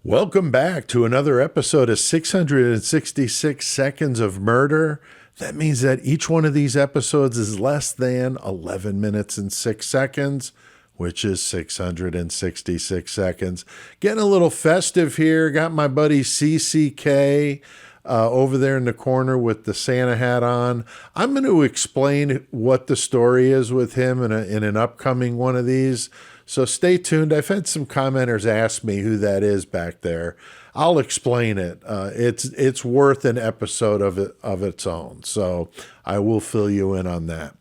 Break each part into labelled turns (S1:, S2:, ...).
S1: Welcome back to another episode of 666 Seconds of Murder. That means that each one of these episodes is less than 11 minutes and 6 seconds, which is 666 seconds. Getting a little festive here. Got my buddy CCK over there in the corner with the Santa hat on. I'm going to explain what the story is with him in an upcoming one of these. So stay tuned. I've had some commenters ask me who that is back there. I'll explain it. It's worth an episode of its own. So I will fill you in on that.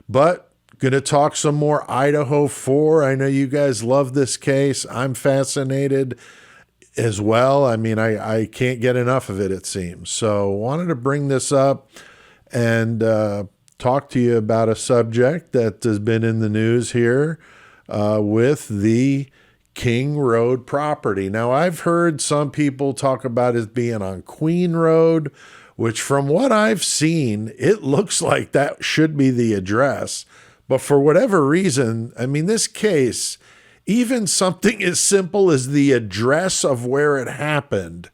S1: But going to talk some more Idaho 4. I know you guys love this case. I'm fascinated as well. I mean, I can't get enough of it, it seems. So wanted to bring this up and talk to you about a subject that has been in the news here. With the King Road property. Now, I've heard some people talk about it being on Queen Road, which from what I've seen, it looks like that should be the address. But for whatever reason, I mean, this case, even something as simple as the address of where it happened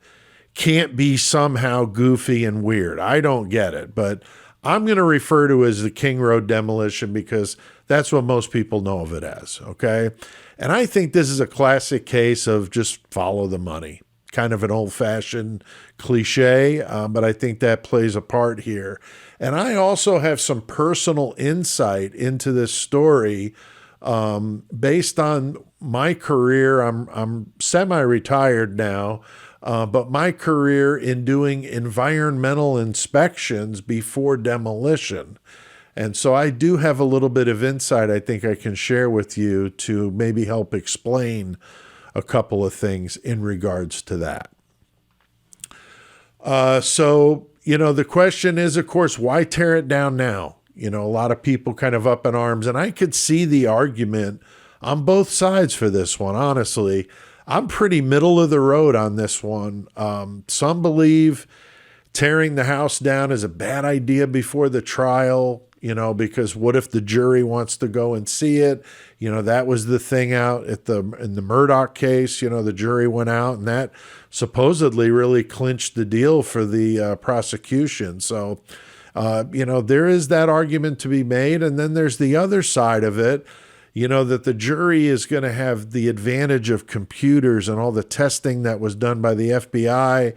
S1: can't be somehow goofy and weird. I don't get it, but I'm going to refer to it as the King Road demolition because that's what most people know of it as, okay? And I think this is a classic case of just follow the money. Kind of an old-fashioned cliche, but I think that plays a part here. And I also have some personal insight into this story based on my career. I'm semi-retired now, but my career in doing environmental inspections before demolition. And so I do have a little bit of insight I think I can share with you to maybe help explain a couple of things in regards to that. So, the question is, of course, why tear it down now? A lot of people kind of up in arms, and I could see the argument on both sides for this one, honestly. I'm pretty middle of the road on this one. Some believe tearing the house down is a bad idea before the trial, because what if the jury wants to go and see it? That was the thing out in the Murdoch case. The jury went out, and that supposedly really clinched the deal for the prosecution. So, there is that argument to be made. And then there's the other side of it, that the jury is going to have the advantage of computers and all the testing that was done by the FBI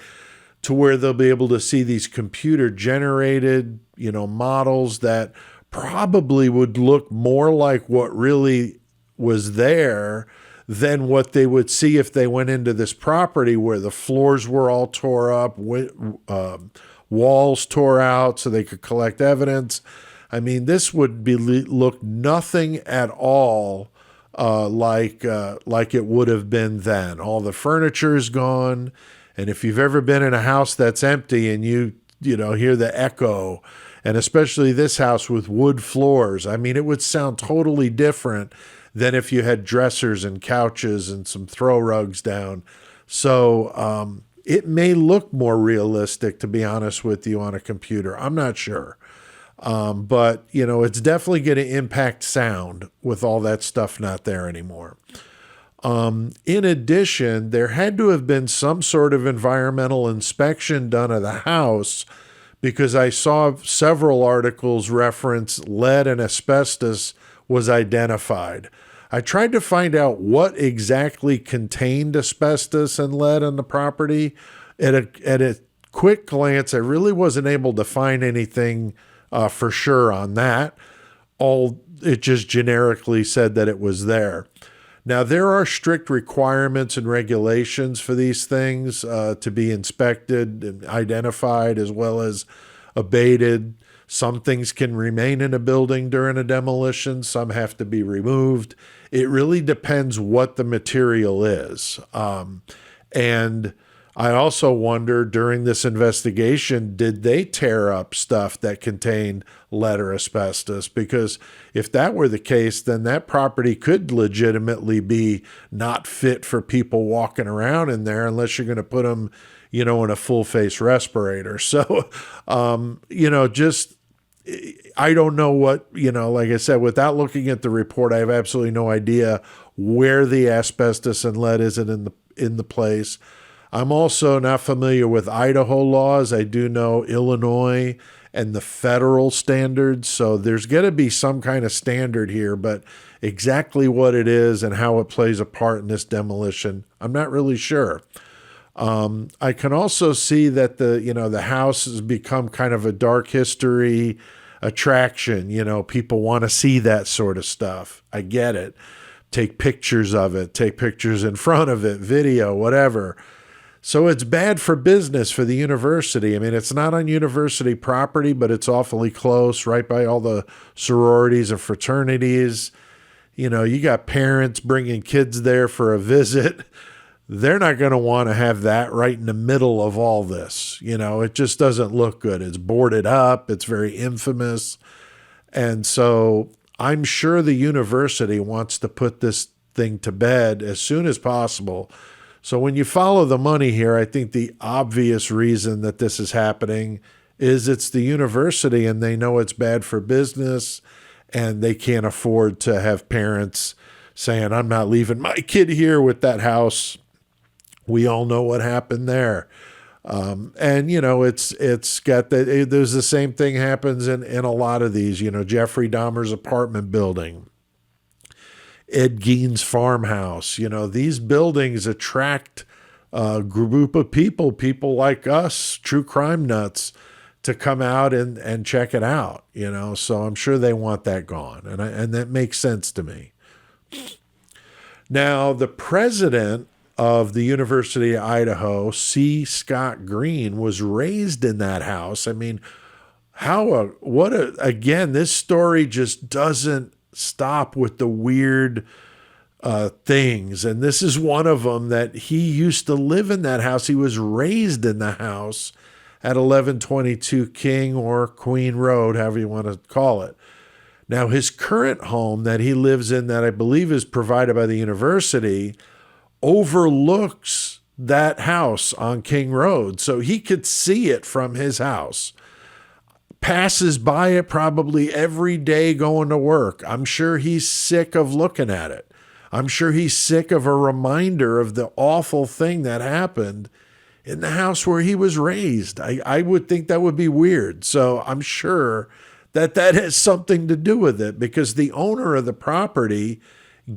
S1: to where they'll be able to see these computer generated, models that probably would look more like what really was there than what they would see if they went into this property where the floors were all tore up, walls tore out so they could collect evidence. I mean, this would look nothing at all like it would have been then. All the furniture is gone. And if you've ever been in a house that's empty and you hear the echo, and especially this house with wood floors, I mean, it would sound totally different than if you had dressers and couches and some throw rugs down. So it may look more realistic, to be honest with you, on a computer. I'm not sure. But, it's definitely going to impact sound with all that stuff not there anymore. In addition, there had to have been some sort of environmental inspection done of the house because I saw several articles reference lead and asbestos was identified. I tried to find out what exactly contained asbestos and lead on the property. At a quick glance, I really wasn't able to find anything for sure on that. It just generically said that it was there. Now, there are strict requirements and regulations for these things to be inspected and identified as well as abated. Some things can remain in a building during a demolition. Some have to be removed. It really depends what the material is. And I also wonder during this investigation, did they tear up stuff that contained lead or asbestos? Because if that were the case, then that property could legitimately be not fit for people walking around in there unless you're going to put them, in a full face respirator. So, I don't know what, like I said, without looking at the report, I have absolutely no idea where the asbestos and lead is in the place. I'm also not familiar with Idaho laws. I do know Illinois and the federal standards. So there's going to be some kind of standard here, but exactly what it is and how it plays a part in this demolition, I'm not really sure. I can also see that the house has become kind of a dark history attraction. People want to see that sort of stuff. I get it. Take pictures of it, take pictures in front of it, video, whatever. So it's bad for business for the university. I mean, it's not on university property, but it's awfully close, right by all the sororities and fraternities. You got parents bringing kids there for a visit. They're not going to want to have that right in the middle of all this. It just doesn't look good. It's boarded up. It's very infamous. And so I'm sure the university wants to put this thing to bed as soon as possible. So when you follow the money here, I think the obvious reason that this is happening is it's the university and they know it's bad for business and they can't afford to have parents saying, I'm not leaving my kid here with that house. We all know what happened there. And it's got that. There's the same thing happens in a lot of these, Jeffrey Dahmer's apartment building, Ed Gein's farmhouse. These buildings attract a group of people like us, true crime nuts, to come out and check it out. So I'm sure they want that gone, and that makes sense to me. Now, the president of the University of Idaho, C. Scott Green, was raised in that house. I mean, again, this story just doesn't stop with the weird things. And this is one of them, that he used to live in that house. He was raised in the house at 1122 King or Queen Road, however you want to call it. Now, his current home that he lives in, that I believe is provided by the university, overlooks that house on King Road. So he could see it from his house. Passes by it probably every day going to work. I'm sure he's sick of looking at it. I'm sure he's sick of a reminder of the awful thing that happened in the house where he was raised. I would think that would be weird. So I'm sure that has something to do with it, because the owner of the property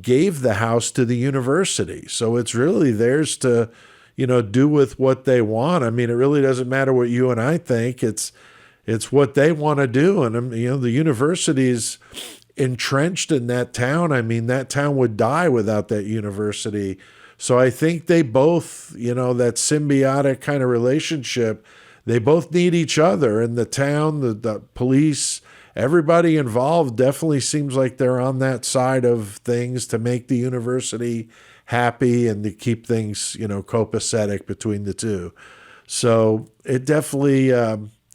S1: gave the house to the university. So it's really theirs to, do with what they want. I mean, it really doesn't matter what you and I think. It's what they want to do. And, the university's entrenched in that town. I mean, that town would die without that university. So I think they both, that symbiotic kind of relationship, they both need each other. And the town, the police, everybody involved definitely seems like they're on that side of things to make the university happy and to keep things, copacetic between the two. So it definitely,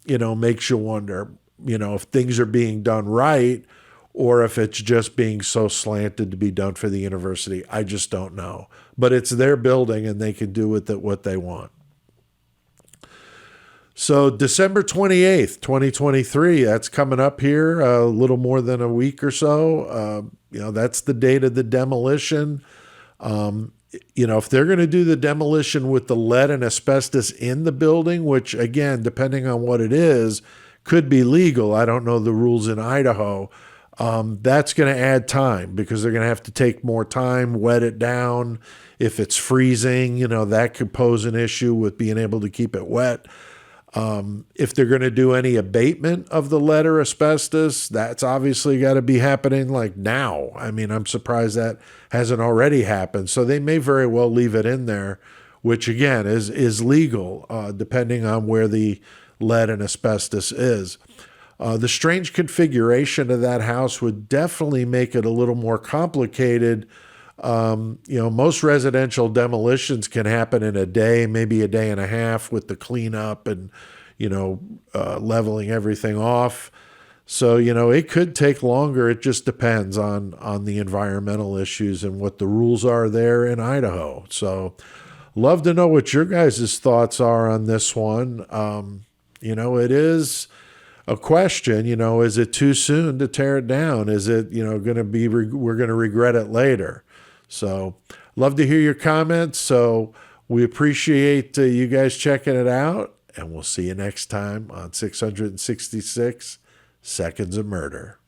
S1: makes you wonder, if things are being done right or if it's just being so slanted to be done for the university. I just don't know. But it's their building and they can do with it what they want. So December 28th, 2023, that's coming up here, a little more than a week or so. That's the date of the demolition. If they're going to do the demolition with the lead and asbestos in the building, which, again, depending on what it is, could be legal. I don't know the rules in Idaho. That's going to add time, because they're going to have to take more time, wet it down. If it's freezing, that could pose an issue with being able to keep it wet. If they're going to do any abatement of the lead or asbestos, that's obviously got to be happening like now. I mean, I'm surprised that hasn't already happened. So they may very well leave it in there, which again is legal, depending on where the lead and asbestos is. The strange configuration of that house would definitely make it a little more complicated. Most residential demolitions can happen in a day, maybe a day and a half, with the cleanup and, leveling everything off. So, it could take longer. It just depends on the environmental issues and what the rules are there in Idaho. So love to know what your guys' thoughts are on this one. It is a question, is it too soon to tear it down? Is it, going to be, we're going to regret it later? So love to hear your comments. So We appreciate you guys checking it out, and we'll see you next time on 666 Seconds of Murder.